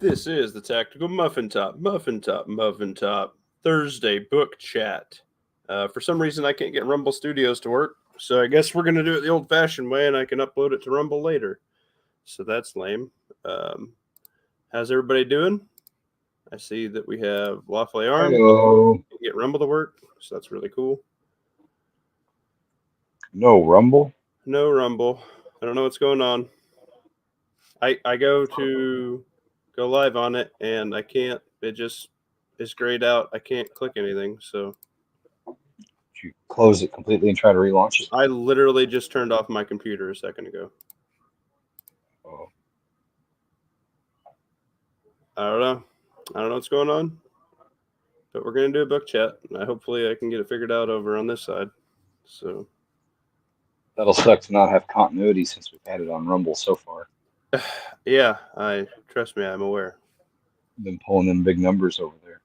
This is the Tactical Muffin Top Thursday book chat. For some reason, I can't get Rumble Studios to work, so I guess we're going to do it the old-fashioned way, and I can upload it to Rumble later. So that's lame. How's everybody doing? I see that we have Waffly Arm. Hello. Get Rumble to work, so that's really cool. No Rumble? No Rumble. I don't know what's going on. I go to go live on it, and I can't. It just is grayed out. I can't click anything, so. Did you close it completely and try to relaunch it? I literally just turned off my computer a second ago. Oh. I don't know. I don't know what's going on, but we're going to do a book chat, and hopefully I can get it figured out over on this side. So That'll suck to not have continuity since we've had it on Rumble so far. Yeah, trust me, I'm aware. Been pulling in big numbers over there.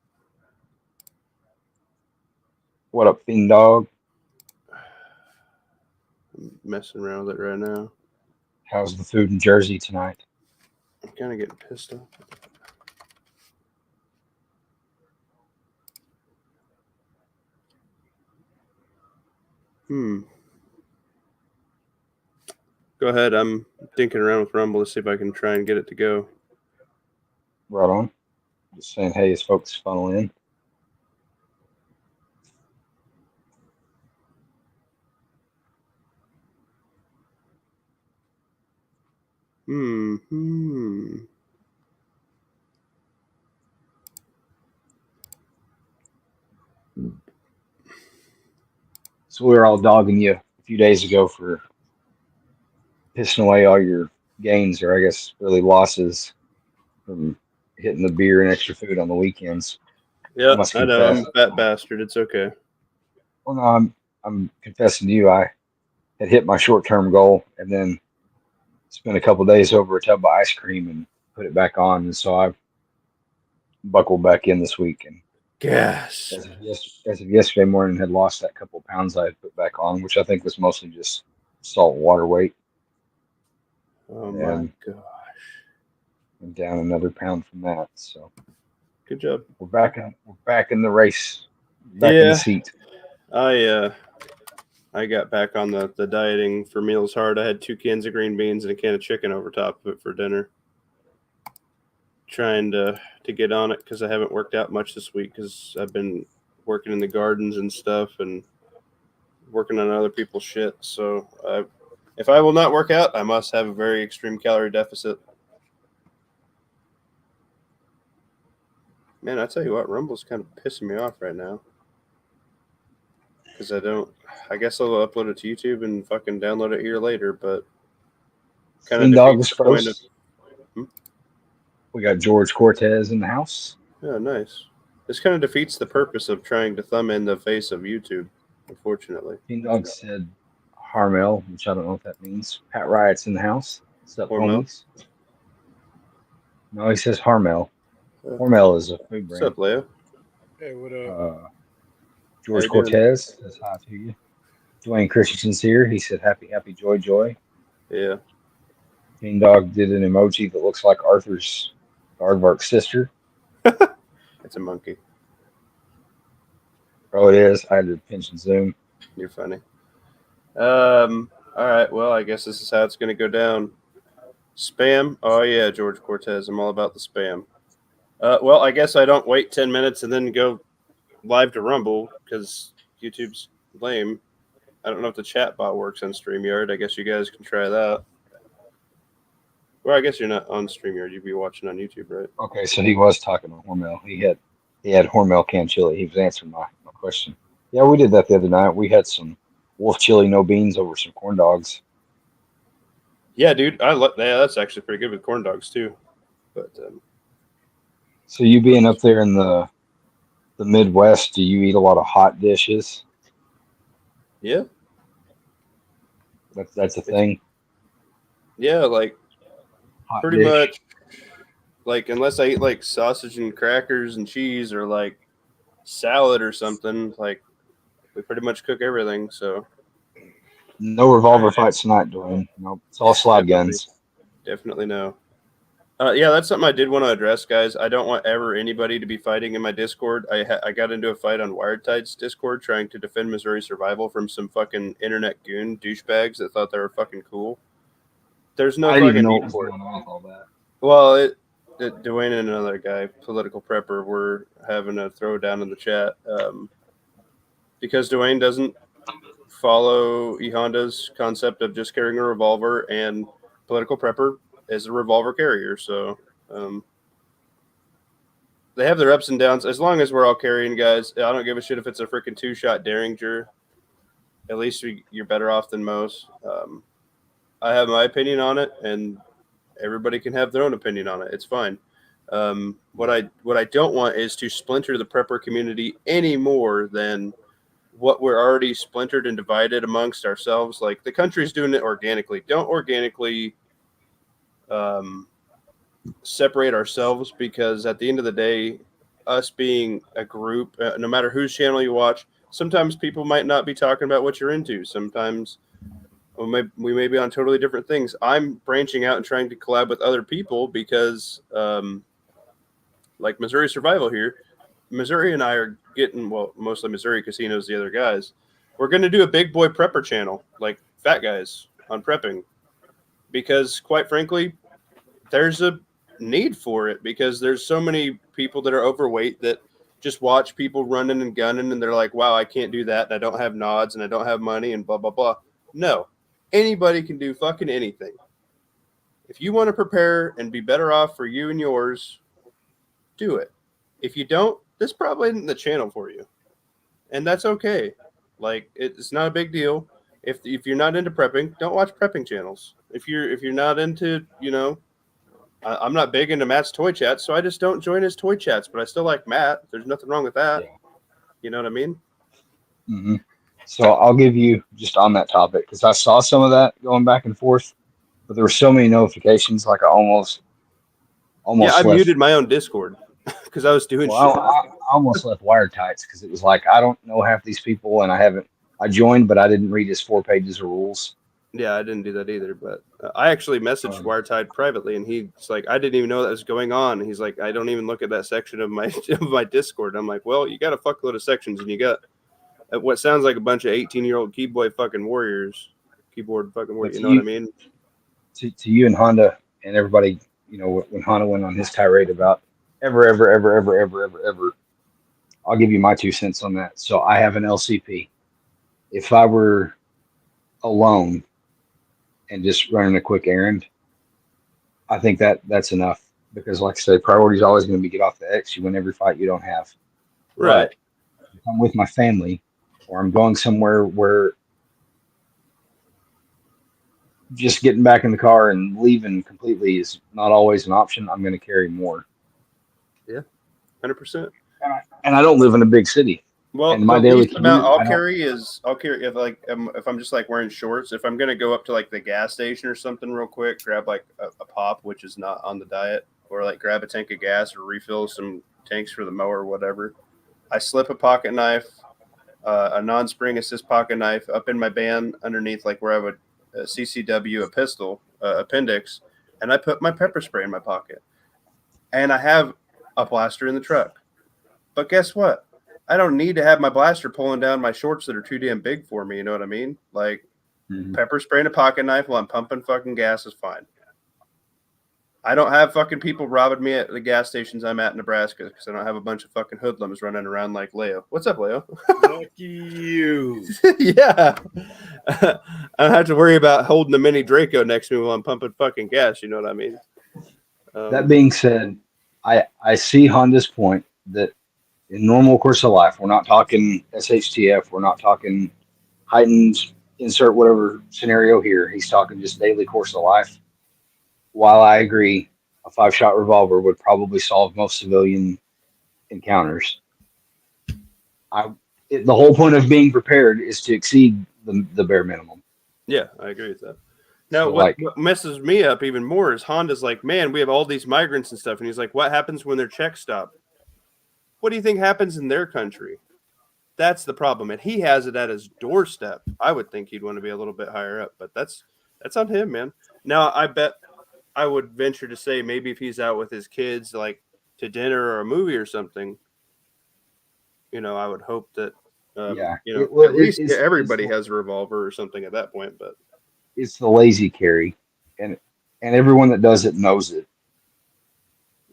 What up, Fiend Dog? I'm messing around with it right now. How's the food in Jersey tonight? I'm kind of getting pissed off. Go ahead. I'm dinking around with Rumble to see if I can try and get it to go. Right on. Just saying, hey, as folks funnel in. So we were all dogging you a few days ago for pissing away all your gains, or I guess really losses, from hitting the beer and extra food on the weekends. Yeah, I know. I'm a fat bastard. It's okay. Well, no, I'm confessing to you, I had hit my short-term goal and then spent a couple of days over a tub of ice cream and put it back on, and so I buckled back in this week. And Gas. As of yesterday morning, had lost that couple of pounds I had put back on, which I think was mostly just salt and water weight. Oh my gosh! I'm down another pound from that. So good job. We're back in the race. Back in the seat. I got back on the dieting for meals hard. I had 2 cans of green beans and a can of chicken over top of it for dinner. Trying to get on it because I haven't worked out much this week because I've been working in the gardens and stuff and working on other people's shit. So if I will not work out, I must have a very extreme calorie deficit. Man, I tell you what, Rumble's kind of pissing me off right now. Because I guess I'll upload it to YouTube and fucking download it here later, but kind of defeats the point of... We got George Cortez in the house. Yeah, nice. This kind of defeats the purpose of trying to thumb in the face of YouTube, unfortunately. King Dog said Harmel, which I don't know what that means. Pat Riot's in the house. What's up, homies? No, he says Harmel. Hormel is a food brand. What's up, Leo? Hey, what up? George Cortez says hi to you. Dwayne Christensen's here. He said happy joy. Yeah. King Dog did an emoji that looks like Arthur's Aardvark's sister. It's a monkey. Oh, it is. I had to pinch and zoom. You're funny. All right. Well, I guess this is how it's going to go down. Spam. Oh, yeah, George Cortez. I'm all about the spam. Well, I guess I don't wait 10 minutes and then go live to Rumble because YouTube's lame. I don't know if the chat bot works on StreamYard. I guess you guys can try that. Well, I guess you're not on StreamYard. You'd be watching on YouTube, right? Okay, so he was talking to Hormel. He had Hormel canned chili. He was answering my question. Yeah, we did that the other night. We had some wolf chili, no beans, over some corn dogs. Yeah, dude. That's actually pretty good with corn dogs too. But so you being up there in the Midwest, do you eat a lot of hot dishes? Yeah. That's a thing. Yeah, like hot pretty dish. much. Like unless I eat like sausage and crackers and cheese or like salad or something, like we pretty much cook everything. So no revolver fights tonight, Dwayne. Nope, it's all slide guns. Definitely no. Yeah, that's something I did want to address, guys. I don't want ever anybody to be fighting in my Discord. I got into a fight on Wiretide's Discord trying to defend Missouri Survival from some fucking internet goon douchebags that thought they were fucking cool. There's no I didn't even fucking know what need was for it. going on with all that. Well, Dwayne and another guy, political prepper, were having a throwdown in the chat because Dwayne doesn't follow E Honda's concept of just carrying a revolver, and political prepper is a revolver carrier. So they have their ups and downs. As long as we're all carrying, guys, I don't give a shit if it's a freaking 2-shot Derringer. At least you're better off than most. I have my opinion on it, and everybody can have their own opinion on it. It's fine. What I don't want is to splinter the prepper community any more than what we're already splintered and divided amongst ourselves. Like, the country's doing it organically. Don't organically separate ourselves, because at the end of the day, us being a group, no matter whose channel you watch, sometimes people might not be talking about what you're into. Sometimes we may be on totally different things. I'm branching out and trying to collab with other people because, like Missouri Survival here, Missouri and I are getting, well, mostly Missouri Casinos, the other guys. We're going to do a big boy prepper channel, like fat guys on prepping, because quite frankly, there's a need for it, because there's so many people that are overweight that just watch people running and gunning and they're like, wow, I can't do that, and I don't have nods and I don't have money and blah blah blah. No, anybody can do fucking anything. If you want to prepare and be better off for you and yours, do it. If you don't, this probably isn't the channel for you, and that's okay. Like, it's not a big deal. If you're not into prepping, don't watch prepping channels. If you're not into, I'm not big into Matt's toy chats, so I just don't join his toy chats. But I still like Matt. There's nothing wrong with that. Yeah. You know what I mean? Mm-hmm. So I'll give you just on that topic, because I saw some of that going back and forth, but there were so many notifications, like I almost Yeah, I left. muted my own Discord because I was doing Well, shit. I almost left Wired Tights because it was like I don't know half these people, and I joined, but I didn't read his 4 pages of rules. Yeah, I didn't do that either. But I actually messaged Wiretide privately, and he's like, I didn't even know that was going on. And he's like, I don't even look at that section of my of my Discord. I'm like, well, you got a fuckload of sections, and you got what sounds like a bunch of 18-year-old keyboard fucking warriors. You know what I mean? To you and Honda and everybody, when Honda went on his tirade about ever, I'll give you my 2 cents on that. So I have an LCP. If I were alone and just running a quick errand, I think that's enough, because, like I said, priority is always going to be get off the X. You win every fight you don't have. Right. But if I'm with my family, or I'm going somewhere where just getting back in the car and leaving completely is not always an option, I'm going to carry more. Yeah, 100%. And I don't live in a big city. Well, and my the daily least amount commute, I'll carry if I'm just like wearing shorts. If I'm gonna go up to like the gas station or something real quick, grab like a pop, which is not on the diet, or like grab a tank of gas or refill some tanks for the mower or whatever. I slip a pocket knife, a non-spring assist pocket knife up in my band underneath, like where I would CCW a pistol appendix, and I put my pepper spray in my pocket, and I have a blaster in the truck. But guess what? I don't need to have my blaster pulling down my shorts that are too damn big for me. You know what I mean? Like, pepper spray and a pocket knife while I'm pumping fucking gas is fine. I don't have fucking people robbing me at the gas stations I'm at in Nebraska, because I don't have a bunch of fucking hoodlums running around like Leo. What's up, Leo? Lucky you. Yeah. I don't have to worry about holding a mini Draco next to me while I'm pumping fucking gas. You know what I mean? That being said, I see Honda's point that in normal course of life, we're not talking SHTF, we're not talking heightened insert whatever scenario here. He's talking just daily course of life. While I agree, a 5-shot revolver would probably solve most civilian encounters. The whole point of being prepared is to exceed the bare minimum. Yeah, I agree with that. Now, So, what messes me up even more is Honda's like, man, we have all these migrants and stuff. And he's like, what happens when their checks stop? What do you think happens in their country? That's the problem. And he has it at his doorstep. I would think he'd want to be a little bit higher up, but that's on him, man. Now, I bet I would venture to say maybe if he's out with his kids, like to dinner or a movie or something, I would hope that, Yeah. at least everybody has a revolver or something at that point. But It's the lazy carry, and everyone that does it knows it.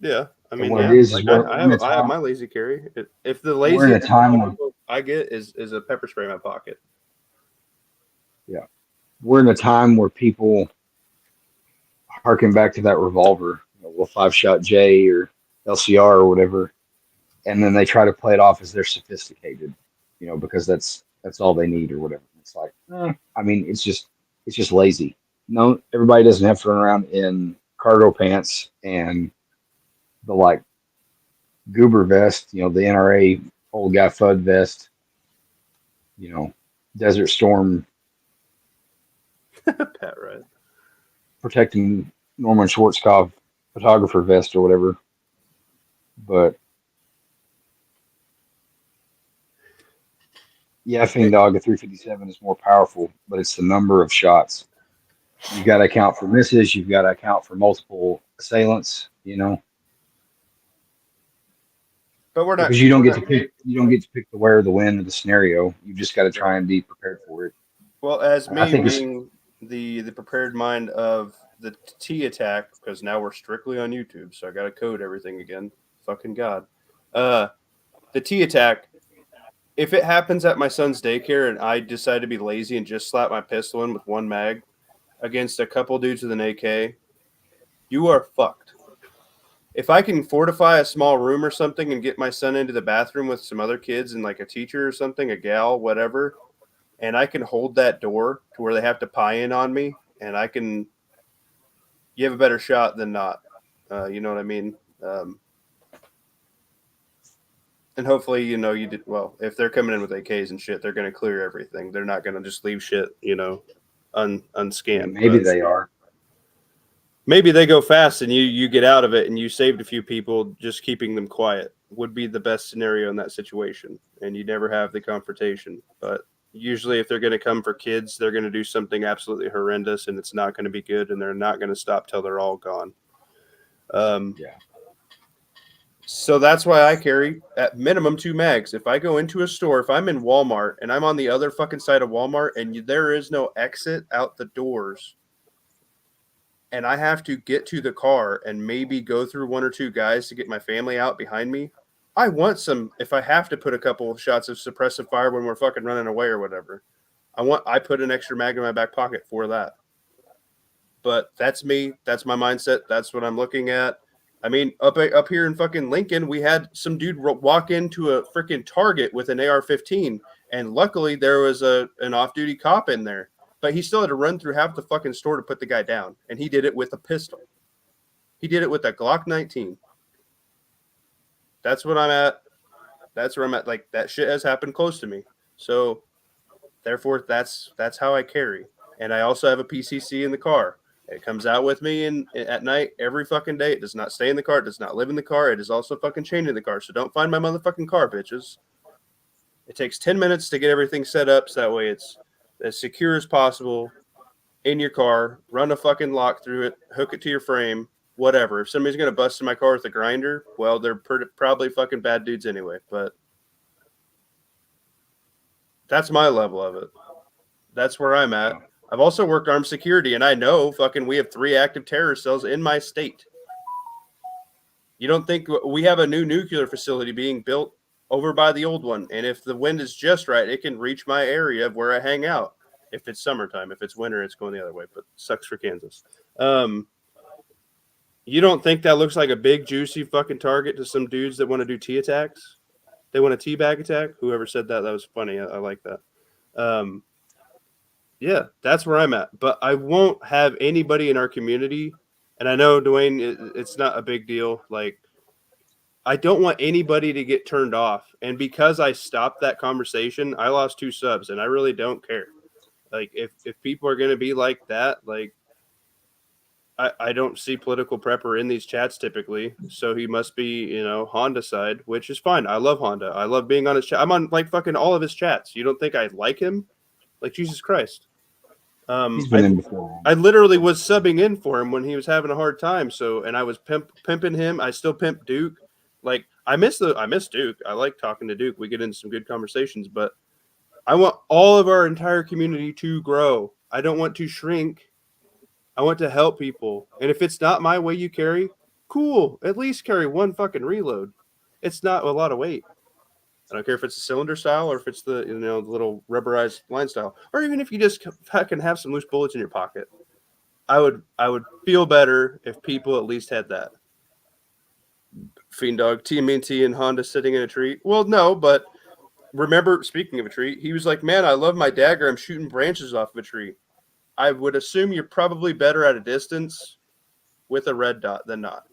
yeah, I And mean, what it yeah, is like we're, I we're in a have time my lazy carry. If the we're in a laziest time where I get is a pepper spray in my pocket. yeah, we're in a time where people harken back to that revolver, little 5-shot J or LCR or whatever, and then they try to play it off as they're sophisticated, because that's all they need or whatever. It's like, I mean, it's just lazy. No, everybody doesn't have to run around in cargo pants and the like goober vest, the NRA old guy FUD vest, you know, Desert Storm Pat, right? protecting Norman Schwarzkopf photographer vest or whatever. But yeah, Dog, a 357 is more powerful, but it's the number of shots. You've got to account for misses. You've got to account for multiple assailants, But we're not. because you don't get to pick the where, the when, of the scenario. You just got to try and be prepared for it. Well, as I me think it's being the prepared mind of the T attack, because now we're strictly on YouTube, so I got to code everything again. Fucking God. The T attack. If it happens at my son's daycare and I decide to be lazy and just slap my pistol in with one mag against a couple dudes with an AK, you are fucked. If I can fortify a small room or something and get my son into the bathroom with some other kids and like a teacher or something, a gal, whatever, and I can hold that door to where they have to pie in on me, and you have a better shot than not. You know what I mean? And hopefully, you did well. If they're coming in with AKs and shit, they're going to clear everything. They're not going to just leave shit, I mean, unscanned. maybe But they are. maybe they go fast and you get out of it and you saved a few people. Just keeping them quiet would be the best scenario in that situation, and you never have the confrontation. But usually, if they're going to come for kids, they're going to do something absolutely horrendous, and it's not going to be good, and they're not going to stop till they're all gone. Yeah. So that's why I carry at minimum 2 mags. If I go into a store, if I'm in Walmart and I'm on the other fucking side of Walmart and there is no exit out the doors, and I have to get to the car and maybe go through one or two guys to get my family out behind me, I want some, if I have to put a couple of shots of suppressive fire when we're fucking running away or whatever, I put an extra mag in my back pocket for that. But that's me. That's my mindset. That's what I'm looking at. I mean, up here in fucking Lincoln, we had some dude walk into a freaking Target with an AR-15, and luckily there was an off-duty cop in there, but he still had to run through half the fucking store to put the guy down, and he did it with a pistol. He did it with a Glock 19. That's what I'm at. That's where I'm at. Like, that shit has happened close to me, so therefore that's how I carry. And I also have a PCC in the car. It comes out with me at night every fucking day. It does not stay in the car. It does not live in the car. It is also fucking chained in the car. So don't find my motherfucking car, bitches. It takes 10 minutes to get everything set up so that way it's as secure as possible in your car. Run a fucking lock through it. Hook it to your frame. Whatever. If somebody's going to bust in my car with a grinder, well, they're probably fucking bad dudes anyway. But that's my level of it. That's where I'm at. I've also worked armed security, and I know fucking we have 3 active terror cells in my state. You don't think we have a new nuclear facility being built over by the old one, and if the wind is just right, it can reach my area of where I hang out. If it's summertime, if it's winter, it's going the other way, but sucks for Kansas. You don't think that looks like a big, juicy fucking target to some dudes that want to do T attacks? They want a teabag attack? Whoever said that was funny. I like that. Yeah, that's where I'm at. But I won't have anybody in our community, and I know, Dwayne, it's not a big deal. Like, I don't want anybody to get turned off. And because I stopped that conversation, I lost 2 subs, and I really don't care. Like, if people are going to be like that, like, I don't see political prepper in these chats typically. So he must be, Honda side, which is fine. I love Honda. I love being on his chat. I'm on, like, fucking all of his chats. You don't think I like him? Like, Jesus Christ. He's been in before. I literally was subbing in for him when he was having a hard time. So, and I was pimping him. I still pimp Duke. Like I miss Duke. I like talking to Duke. We get into some good conversations, but I want all of our entire community to grow. I don't want to shrink. I want to help people. And if it's not my way you carry, cool. At least carry one fucking reload. It's not a lot of weight. I don't care if it's a cylinder style or if it's the the little rubberized line style, or even if you just fucking have some loose bullets in your pocket. I would feel better if people at least had that. Fiend Dog, T.M.T and Honda sitting in a tree. Well, no, but remember, speaking of a tree, he was like, "Man, I love my dagger. I'm shooting branches off of a tree." I would assume you're probably better at a distance with a red dot than not.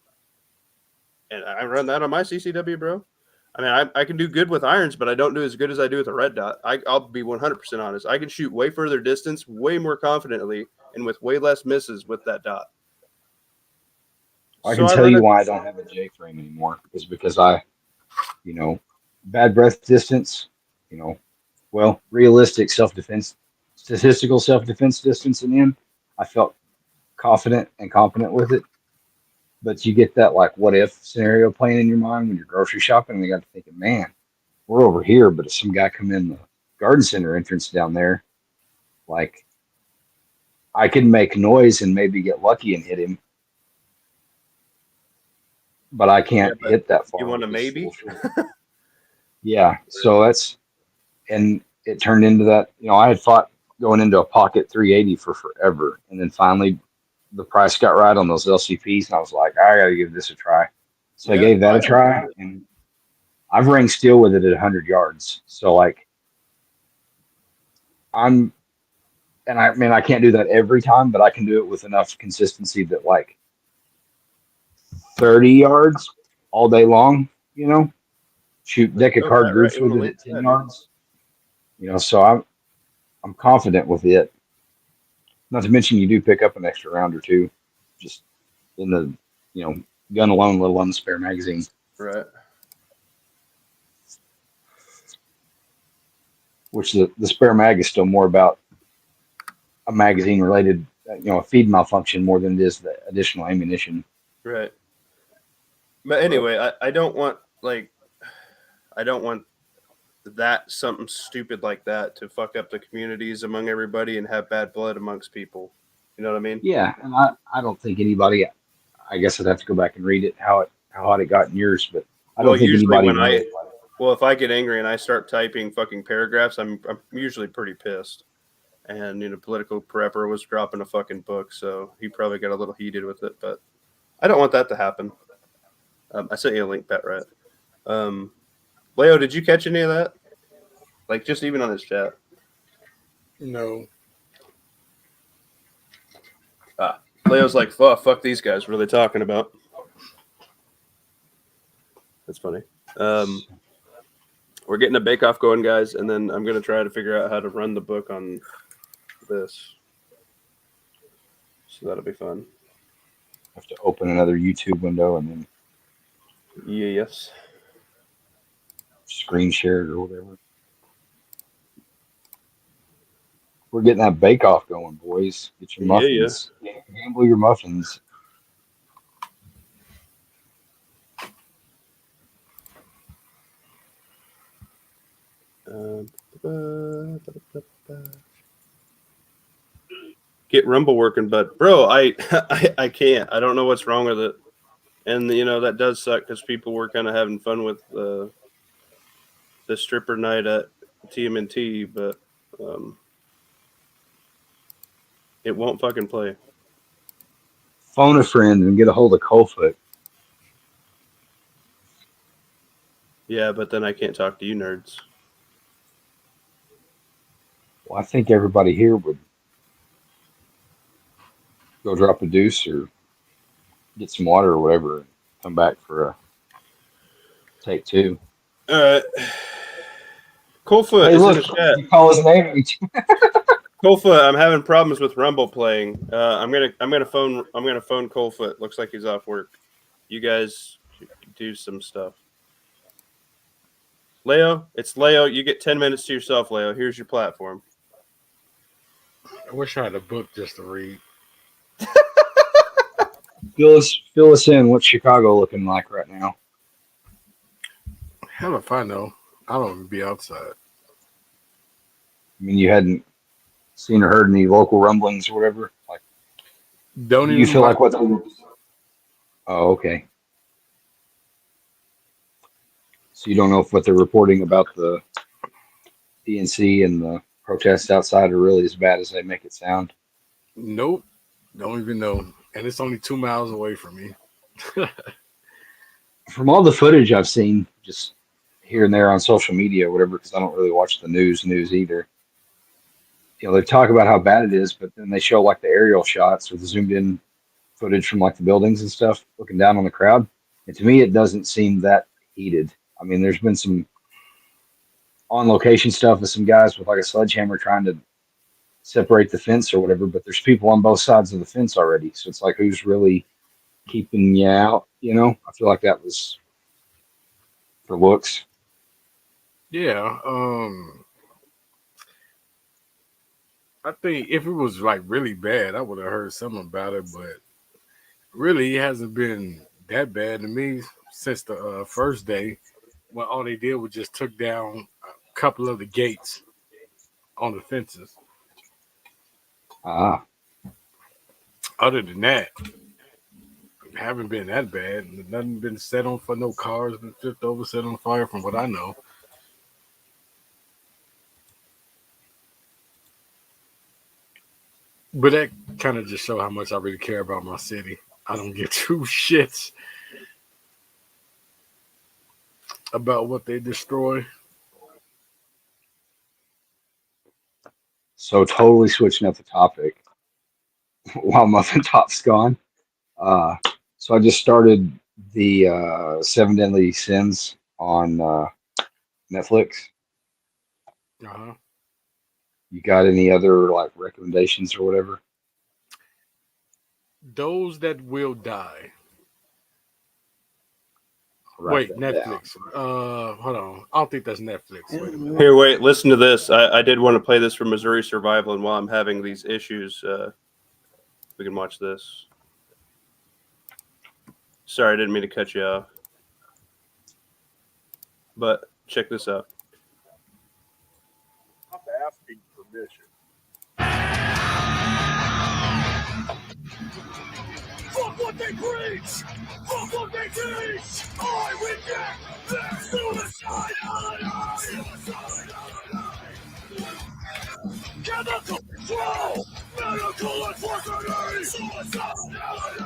And I run that on my CCW, bro. I mean, I can do good with irons, but I don't do as good as I do with a red dot. I'll be 100% honest. I can shoot way further distance, way more confidently, and with way less misses with that dot. I can tell you why I don't have a JFrame anymore. Is because bad breath distance, realistic self-defense, statistical self-defense distance in the end. I felt confident and competent with it. But you get that like what if scenario playing in your mind when you're grocery shopping, and you got to thinking, man, we're over here, but if some guy come in the garden center entrance down there, like I can make noise and maybe get lucky and hit him, but I can't hit that far. You want a maybe? Yeah, so and it turned into that. I had fought going into a pocket 380 for forever, and then finally the price got right on those LCPs, and I was like, I got to give this a try. So I gave that a try, and I've ranged steel with it at 100 yards. So like, I can't do that every time, but I can do it with enough consistency that like 30 yards all day long, shoot deck of card groups with it at 10 yards. So I'm confident with it. Not to mention you do pick up an extra round or two just in the, gun alone, let alone the spare magazine. Right. Which the spare mag is still more about a magazine related, a feed malfunction more than it is the additional ammunition. Right. But anyway, I don't want that something stupid like that to fuck up the communities among everybody and have bad blood amongst people. You know what I mean? Yeah, and I don't think anybody. I guess I'd have to go back and read it how hot it got in yours, but I don't think anybody. If I get angry and I start typing fucking paragraphs, I'm usually pretty pissed. And political prepper was dropping a fucking book, so he probably got a little heated with it. But I don't want that to happen. I sent you a link, Pat Rat. Leo, did you catch any of that? Like, just even on his chat? No. Leo's like, fuck these guys. What are they talking about? That's funny. We're getting a bake-off going, guys, and then I'm going to try to figure out how to run the book on this. So that'll be fun. Have to open another YouTube window and then yes, screen share it or whatever. We're getting that bake-off going, boys. Get your muffins. Gamble your muffins. Get Rumble working, but bro, I can't. I don't know what's wrong with it, and that does suck because people were kind of having fun with the stripper night at T.M.T, but it won't fucking play. Phone a friend and get a hold of Coldfoot. Yeah, but then I can't talk to you nerds. Well, I think everybody here would go drop a deuce or get some water or whatever and come back for a take two. All right. Coldfoot is in the chat. You call his name. Coldfoot, I'm having problems with Rumble playing. I'm gonna phone Coldfoot. Looks like he's off work. You guys do some stuff. Leo, it's Leo. You get 10 minutes to yourself, Leo. Here's your platform. I wish I had a book just to read. Fill us in. What's Chicago looking like right now? Hell if I know. I don't even be outside. I mean, you hadn't seen or heard any local rumblings or whatever. Like, Don't do you even feel watch like what? the news. Oh, okay. So you don't know if what they're reporting about the DNC and the protests outside are really as bad as they make it sound. Nope. Don't even know. And it's only 2 miles away from me. From all the footage I've seen, just here and there on social media or whatever, because I don't really watch the news either. You know, they talk about how bad it is, but then they show like the aerial shots or the zoomed in footage from like the buildings and stuff, looking down on the crowd. And to me, it doesn't seem that heated. I mean, there's been some on location stuff with some guys with like a sledgehammer trying to separate the fence or whatever, but there's people on both sides of the fence already. So it's like, who's really keeping you out? You know, I feel like that was for looks. Yeah. I think if it was like really bad, I would have heard something about it, but really it hasn't been that bad to me since the first day when all they did was just took down a couple of the gates on the fences. Ah, Other than that, it haven't been that bad. Nothing been set on for no cars been flipped over, set on fire from what I know. But that kind of just show how much I really care about my city. I don't give two shits about what they destroy. so totally switching up the topic while Muffin Top's gone. Uh, so I just started the Seven Deadly Sins on Netflix. Uh-huh. You got any other like recommendations or whatever? Those that will die. I'll write Wait, that down. Netflix. Hold on. I don't think that's Netflix. Wait a minute. Here, wait, listen to this. I did want to play this for Missouri Survival, and while I'm having these issues, we can watch this. Sorry, I didn't mean to cut you off. But check this out. Not asking permission. Fuck what they preach! Fuck what they teach! I reject their suicide chemical control! Medical unfortunately! Suicidality!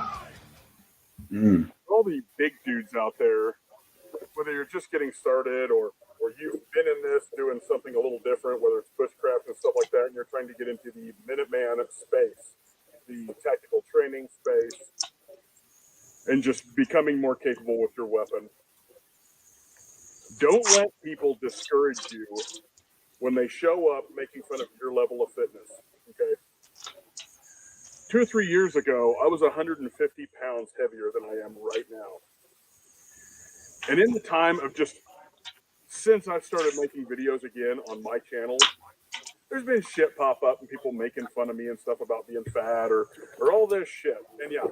Mm. All the big dudes out there, whether you're just getting started or you've been in this doing something a little different, whether it's bushcraft and stuff like that, and you're trying to get into the Minuteman space, the tactical training space, and just becoming more capable with your weapon. Don't let people discourage you when they show up making fun of your level of fitness. Okay. 2 or 3 years ago, I was 150 pounds heavier than I am right now. And in the time of just since I've started making videos again on my channel, there's been shit pop up and people making fun of me and stuff about being fat or all this shit. And yeah,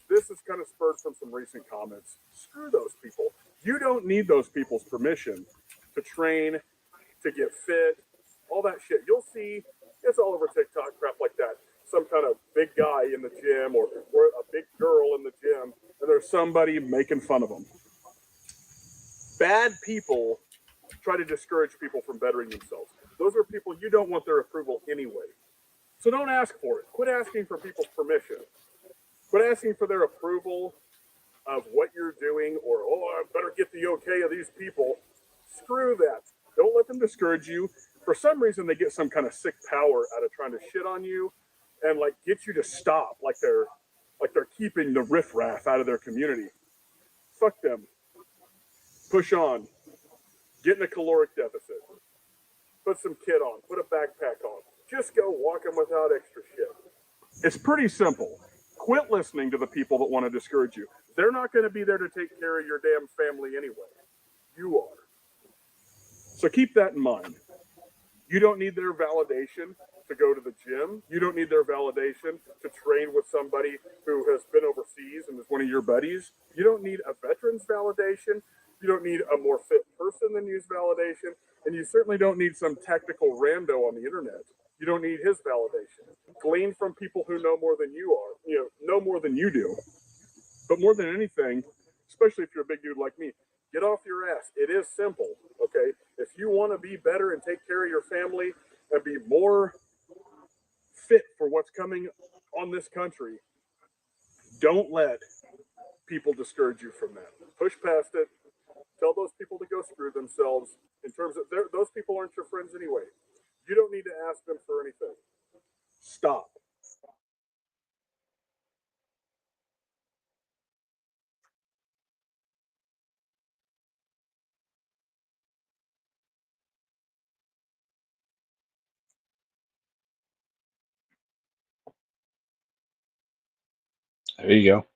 this is kind of spurred from some recent comments. Screw those people. You don't need those people's permission to train, to get fit, all that shit. You'll see it's all over TikTok, crap like that. Some kind of big guy in the gym or a big girl in the gym, and there's somebody making fun of them. Bad people try to discourage people from bettering themselves. Those are people you don't want their approval anyway. So don't ask for it. Quit asking for people's permission. Quit asking for their approval of what you're doing or, oh, I better get the okay of these people. Screw that. Don't let them discourage you. For some reason, they get some kind of sick power out of trying to shit on you and like get you to stop, like they're keeping the riffraff out of their community. Fuck them. Push on. Get in a caloric deficit. Put some kit on. Put a backpack on. Just go walking without extra shit. It's pretty simple. Quit listening to the people that want to discourage you. They're not going to be there to take care of your damn family anyway. You are. So keep that in mind. You don't need their validation. to go to the gym. You don't need their validation to train with somebody who has been overseas and is one of your buddies. You don't need a veteran's validation. You don't need a more fit person than you's validation. And you certainly don't need some tactical rando on the internet. You don't need his validation. Glean from people who know more than you are, know more than you do. But more than anything, especially if you're a big dude like me, get off your ass. It is simple, okay? If you want to be better and take care of your family and be more fit for what's coming on this country, don't let people discourage you from that. Push past it. Tell those people to go screw themselves. In terms of those people aren't your friends anyway. You don't need to ask them for anything. Stop. There you go.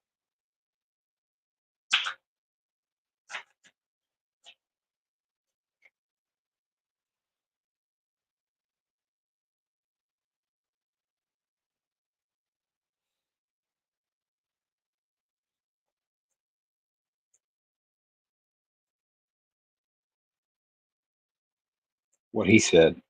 What he said.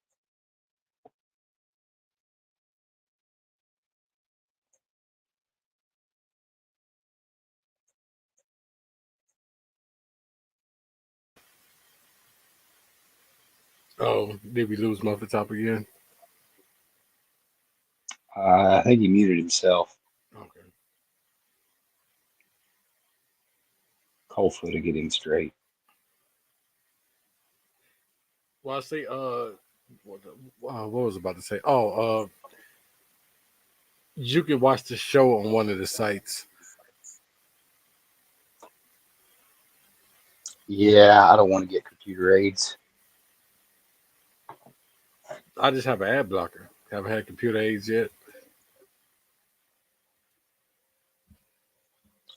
Oh, did we lose him off the top again? I think he muted himself. Okay. Hopefully to get him straight. Well, I say, what was I about to say? Oh, you can watch the show on one of the sites. Yeah, I don't want to get computer aids. I just have an ad blocker. Haven't had computer aids yet.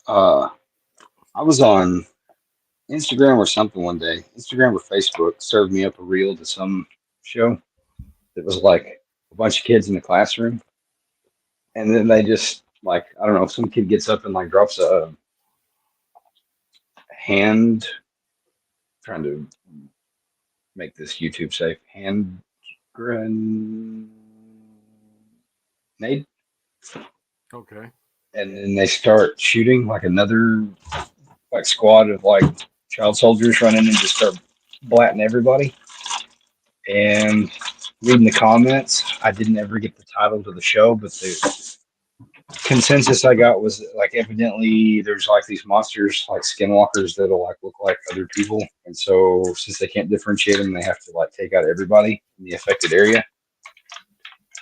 I was on Instagram or something one day. Instagram or Facebook served me up a reel to some show that was like a bunch of kids in the classroom. And then they just like, I don't know, some kid gets up and like drops a hand, trying to make this YouTube safe, hand grenade. Okay. And then they start shooting like another like squad of like child soldiers running and just start blatting everybody. And reading the comments, I didn't ever get the title to the show, but the consensus I got was that, like, evidently there's like these monsters like skinwalkers that'll like look like other people, and so since they can't differentiate them, they have to like take out everybody in the affected area.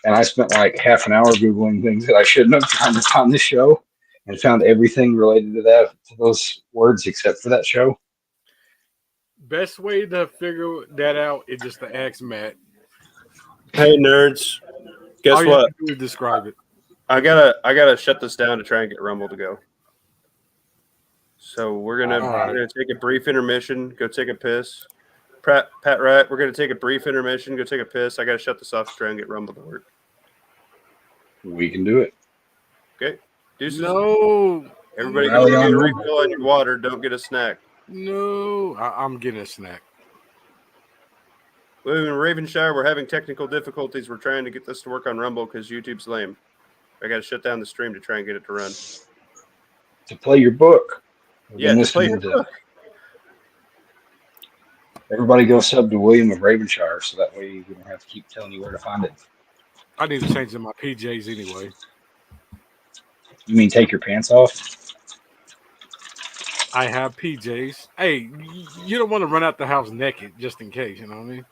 And I spent like half an hour googling things that I shouldn't have, trying to find this show, and found everything related to that, to those words, except for that show. Best way to figure that out is just to ask Matt. Hey nerds, guess All you what? have to do is describe it. I gotta shut this down to try and get Rumble to go. So we're gonna take a brief intermission, go take a piss. Pat Rat, we're gonna take a brief intermission, go take a piss. I gotta shut this off to try and get Rumble to work. We can do it. Okay. Deuces. No. Everybody go get a refill on your water. Don't get a snack. No. I'm getting a snack. Well, in Ravenshire, we're having technical difficulties. We're trying to get this to work on Rumble because YouTube's lame. I got to shut down the stream to try and get it to run. To play your book. Yeah, to play your book. Everybody go sub to William of Ravenshire, so that way we don't have to keep telling you where to find it. I need to change in my PJs anyway. You mean take your pants off? I have PJs. Hey, you don't want to run out the house naked just in case, you know what I mean?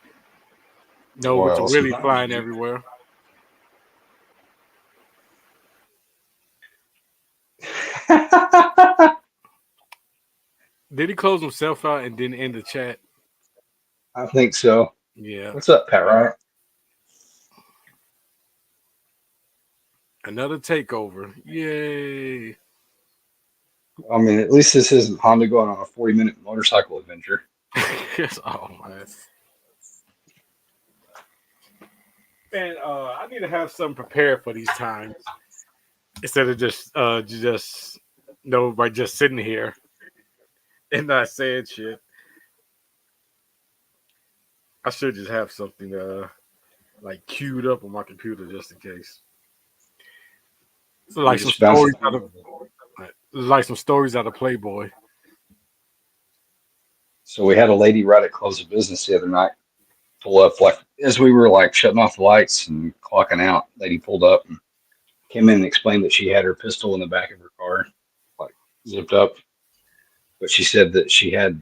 No, Well, with really flying everywhere. Did he close himself out and then end the chat? I think so. Yeah. What's up, Pat Wright? Another takeover. Yay. I mean, at least this isn't Honda going on a 40-minute motorcycle adventure. Yes. Oh, man. Man, I need to have something prepared for these times instead of just by just sitting here and not saying shit. I should just have something like queued up on my computer just in case. So We like some just bounced stories it. some stories out of Playboy. So we had a lady right at close of business the other night pull up like as we were like shutting off the lights and clocking out. Lady pulled up and came in and explained that she had her pistol in the back of her car, like zipped up. But she said that she had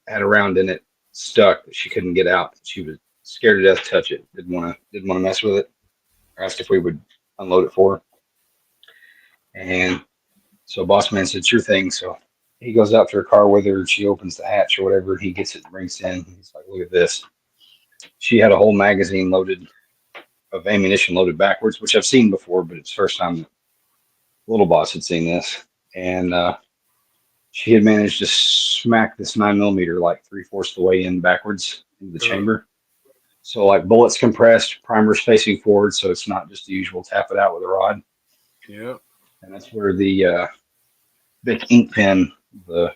a round in it stuck that she couldn't get out. She was scared to death to touch it. Didn't want to mess with it. Asked if we would unload it for her. And so boss man said, sure thing. So he goes out to her car with her. She opens the hatch or whatever. He gets it and brings it in. He's like, look at this. She had a whole magazine loaded of ammunition loaded backwards, which I've seen before, but it's the first time that little boss had seen this. And she had managed to smack this 9mm like 3/4 the way in backwards into the chamber. So like bullets compressed, primers facing forward, so it's not just the usual tap it out with a rod. Yeah. And that's where the big ink pen, the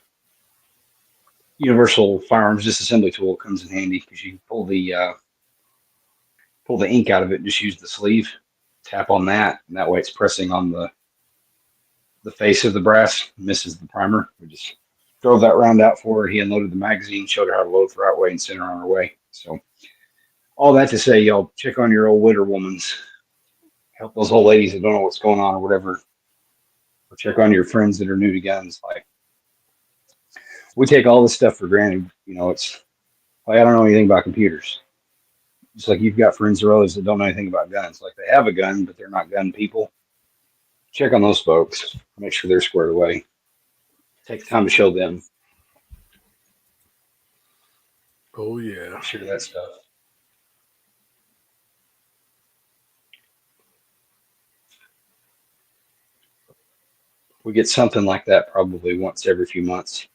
universal firearms disassembly tool, comes in handy because you pull the ink out of it and just use the sleeve, tap on that, and that way it's pressing on the face of the brass, misses the primer. We just drove that round out for her. He unloaded the magazine, showed her how to load the right way, and sent her on her way. So all that to say, y'all check on your old winter womans. Help those old ladies that don't know what's going on or whatever. Or check on your friends that are new to guns. Like, we take all this stuff for granted. You know, it's like, I don't know anything about computers. Just like you've got friends or others that don't know anything about guns. Like, they have a gun, but they're not gun people. Check on those folks. Make sure they're squared away. Take the time to show them. Oh yeah. Share that stuff. We get something like that probably once every few months.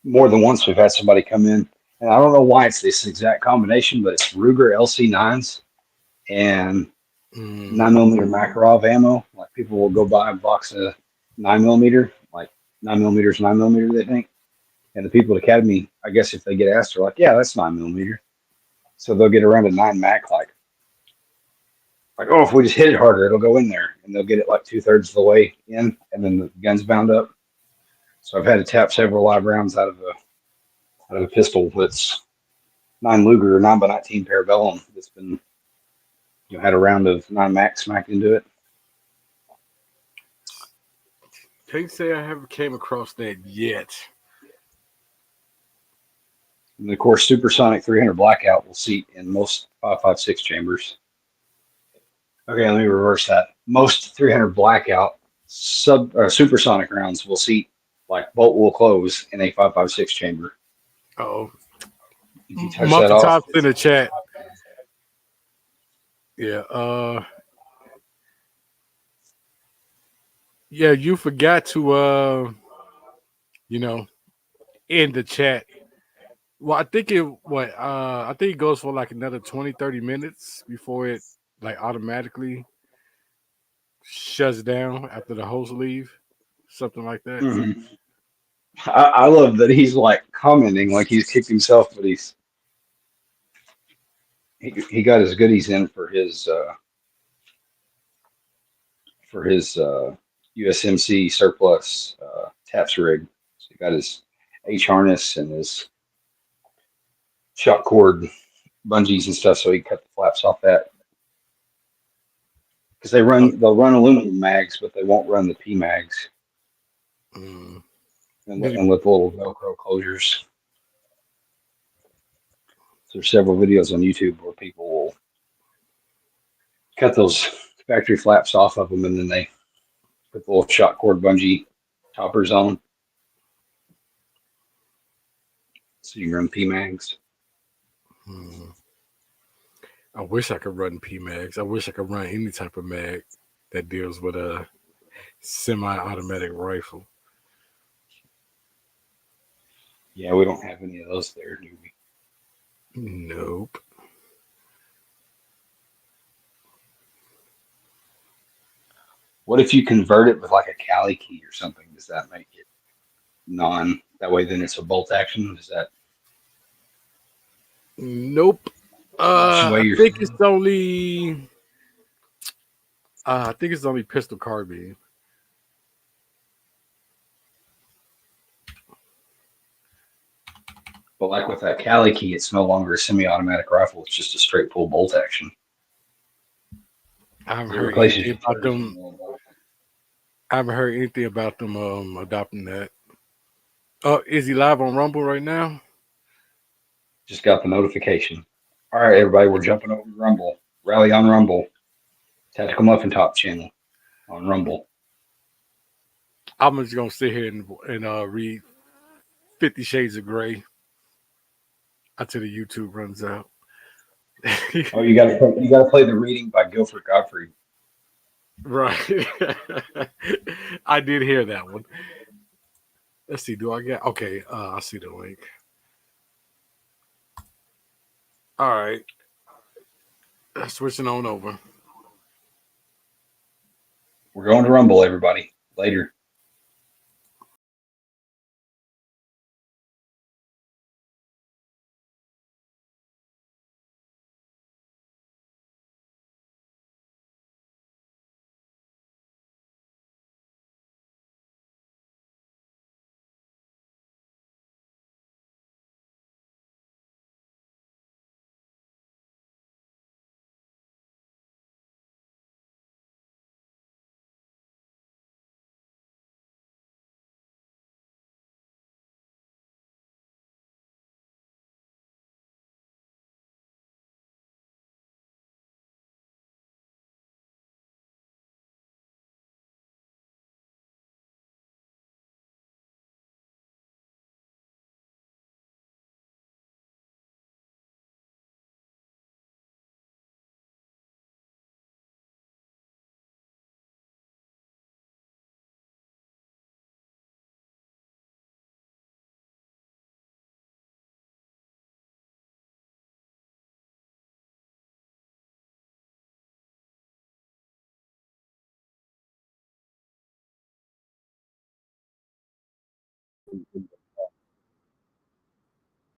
More than once, we've had somebody come in, and I don't know why it's this exact combination, but it's Ruger LC9s and 9mm Makarov ammo. Like, people will go buy a box of 9mm, like 9mm, 9mm, they think. And the people at Academy, I guess if they get asked, are like, yeah, that's 9mm. So they'll get around a 9 Mac, like, oh, if we just hit it harder, it'll go in there. And they'll get it like 2/3 of the way in, and then the gun's bound up. So I've had to tap several live rounds out of a pistol that's 9 Luger or 9x19 Parabellum that's been, had a round of 9 Mac smacked into it. Can't say I haven't came across that yet. And of course, Supersonic 300 Blackout will seat in most 5.56 chambers. Okay, let me reverse that. Most 300 Blackout supersonic rounds will seat, like, bolt will close in a 5.56 chamber. Oh, If you touch that off, Tops in the chat. Yeah. Yeah, you forgot to end the chat. Well, I think it goes for like another 20, 30 minutes before it like automatically shuts down after the host leave. Something like that. Mm-hmm. I love that he's like commenting like he's kicked himself, but he got his goodies in for his USMC surplus taps rig. So he got his H harness and his shock cord bungees and stuff, so he cut the flaps off that. Because they'll run aluminum mags, but they won't run the P mags. And with little Velcro closures. So there's several videos on YouTube where people will cut those factory flaps off of them, and then they put the little shock cord bungee toppers on them. So you can run P mags. I wish I could run P mags. I wish I could run any type of mag that deals with a semi-automatic rifle. Yeah, we don't have any of those there, do we? Nope. What if you convert it with like a Cali key or something? Does that make it non? That way, then it's a bolt action. Does that Nope. wash away I your? think it's only. I think it's only pistol carbine. But like with that Cali key, it's no longer a semi-automatic rifle. It's just a straight pull bolt action. I haven't It heard replaces anything your about charges with them. a little bolt. I haven't heard anything about them adopting that. Is he live on Rumble right now? Just got the notification. All right, everybody, we're jumping over to Rumble. Rally on Rumble. Tactical Muffin Top channel on Rumble. I'm just gonna sit here and read 50 Shades of Grey until the YouTube runs out. Oh, you gotta play the reading by Guilford Godfrey. Right. I did hear that one. Let's see. Do I get okay? I see the link. All right. Switching on over. We're going to Rumble, everybody. Later.